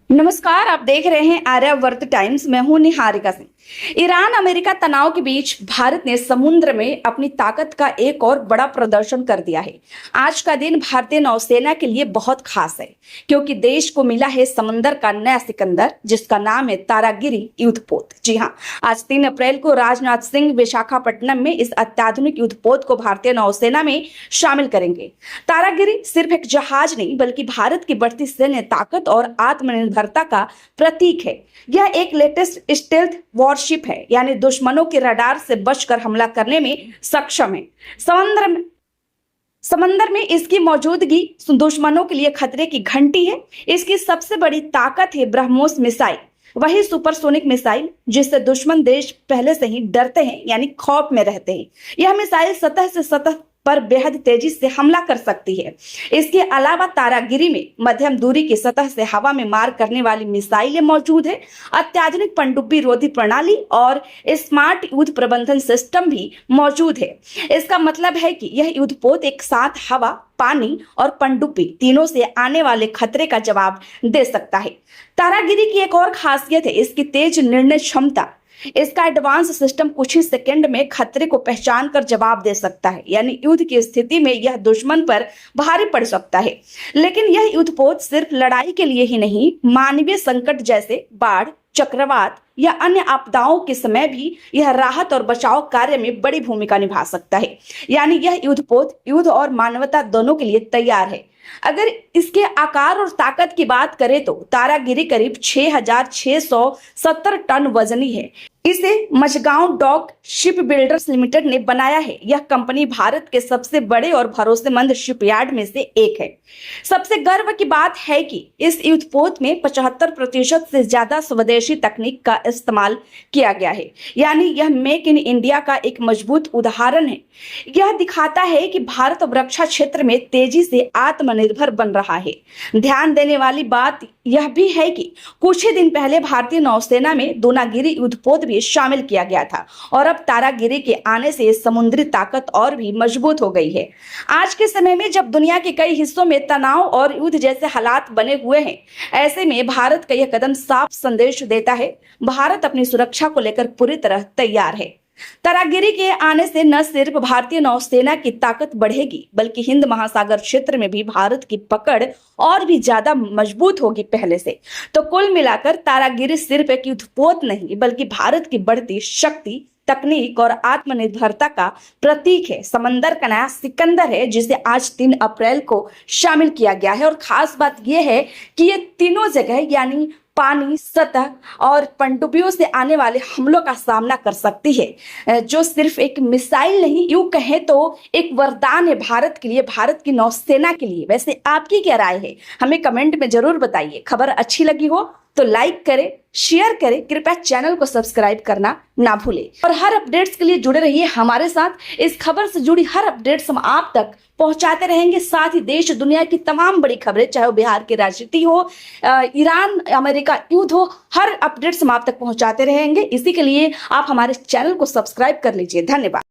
नमस्कार, आप देख रहे हैं आर्यावर्त टाइम्स। मैं हूं निहारिका सिंह। ईरान अमेरिका तनाव के बीच भारत ने समुद्र में अपनी ताकत का एक और बड़ा प्रदर्शन कर दिया है। आज का दिन भारतीय नौसेना के लिए बहुत खास है, क्योंकि देश को मिला है समंदर का नया सिकंदर, जिसका नाम है तारागिरी युद्धपोत। जी हाँ, आज 3 अप्रैल को राजनाथ सिंह विशाखापट्टनम में इस अत्याधुनिक युद्धपोत को भारतीय नौसेना में शामिल करेंगे। तारागिरी सिर्फ एक जहाज नहीं, बल्कि भारत की बढ़ती सैन्य ताकत और आत्मनिर्भरता का प्रतीक है। यह एक लेटेस्ट स्टेल्थ वॉरशिप है, यानी दुश्मनों के रडार से बचकर हमला करने में सक्षम है। समंदर में इसकी मौजूदगी दुश्मनों के लिए खतरे की घंटी है। इसकी सबसे बड़ी ताकत है ब्रह्मोस मिसाइल, वही सुपरसोनिक मिसाइल जिससे दुश्मन देश पहले से ही डरते हैं, यानी खौफ में रहते हैं। यह मिसाइल सतह से सतह पर बेहद तेजी से हमला कर सकती है। इसके अलावा तारागिरी में मध्यम दूरी की सतह से हवा में मार करने वाली मिसाइलें मौजूद है। अत्याधुनिक पनडुब्बी रोधी प्रणाली और स्मार्ट युद्ध प्रबंधन सिस्टम भी मौजूद है। इसका मतलब है कि यह युद्धपोत एक साथ हवा, पानी और पनडुब्बी तीनों से आने वाले खतरे का जवाब दे सकता है। तारागिरी की एक और खासियत है इसकी तेज निर्णय क्षमता। इसका एडवांस सिस्टम कुछ ही सेकंड में खतरे को पहचान कर जवाब दे सकता है, यानी युद्ध की स्थिति में यह दुश्मन पर भारी पड़ सकता है। लेकिन यह युद्धपोत सिर्फ लड़ाई के लिए ही नहीं, मानवीय संकट जैसे बाढ़, चक्रवात या अन्य आपदाओं के समय भी यह राहत और बचाव कार्य में बड़ी भूमिका निभा सकता है। यानी यह युद्धपोत युद्ध और मानवता दोनों के लिए तैयार है। अगर इसके आकार और ताकत की बात करें तो तारागिरी करीब 6,670 टन वजनी है। इसे Mazagon dock ship builders limited ने बनाया है। यह कंपनी भारत के सबसे बड़े और भरोसेमंद शिपयार्ड में से एक है। सबसे गर्व की बात है कि इस युद्धपोत में 75% से ज्यादा स्वदेशी तकनीक का इस्तेमाल किया गया है, यानी यह मेक इन इंडिया का एक मजबूत उदाहरण है। यह दिखाता है कि भारत रक्षा क्षेत्र में तेजी से आत्मनिर्भर बन रहा है। ध्यान देने वाली बात यह भी है कि कुछ ही दिन पहले भारतीय नौसेना में दोनागिरी युद्धपोत भी शामिल किया गया था, और अब तारागिरी के आने से समुद्री ताकत और भी मजबूत हो गई है। आज के समय में जब दुनिया के कई हिस्सों में तनाव और युद्ध जैसे हालात बने हुए हैं, ऐसे में भारत का यह कदम साफ संदेश देता है, भारत अपनी सुरक्षा को लेकर पूरी तरह तैयार है। तारागिरी के आने से न सिर्फ भारतीय नौसेना की ताकत बढ़ेगी, बल्कि हिंद महासागर क्षेत्र में भी भारत की पकड़ और भी ज्यादा मजबूत होगी पहले से। तो कुल मिलाकर तारागिरी सिर्फ एक युद्धपोत नहीं, बल्कि भारत की बढ़ती शक्ति, तकनीक और आत्मनिर्भरता का प्रतीक है। समंदर का नया सिकंदर है, जिसे आज 3 अप्रैल को शामिल किया गया है। और खास बात यह है कि ये तीनों जगह, यानी पानी, सतह और पनडुब्बियों से आने वाले हमलों का सामना कर सकती है, जो सिर्फ एक मिसाइल नहीं, यूं कहें तो एक वरदान है भारत के लिए, भारत की नौसेना के लिए। वैसे आपकी क्या राय है, हमें कमेंट में जरूर बताइए। खबर अच्छी लगी हो तो लाइक करें, शेयर करें, कृपया चैनल को सब्सक्राइब करना ना भूलें। और हर अपडेट्स के लिए जुड़े रहिए हमारे साथ। इस खबर से जुड़ी हर अपडेट्स हम आप तक पहुंचाते रहेंगे। साथ ही देश दुनिया की तमाम बड़ी खबरें, चाहे वो बिहार की राजनीति हो, ईरान अमेरिका युद्ध हो, हर अपडेट्स हम आप तक पहुंचाते रहेंगे। इसी के लिए आप हमारे चैनल को सब्सक्राइब कर लीजिए। धन्यवाद।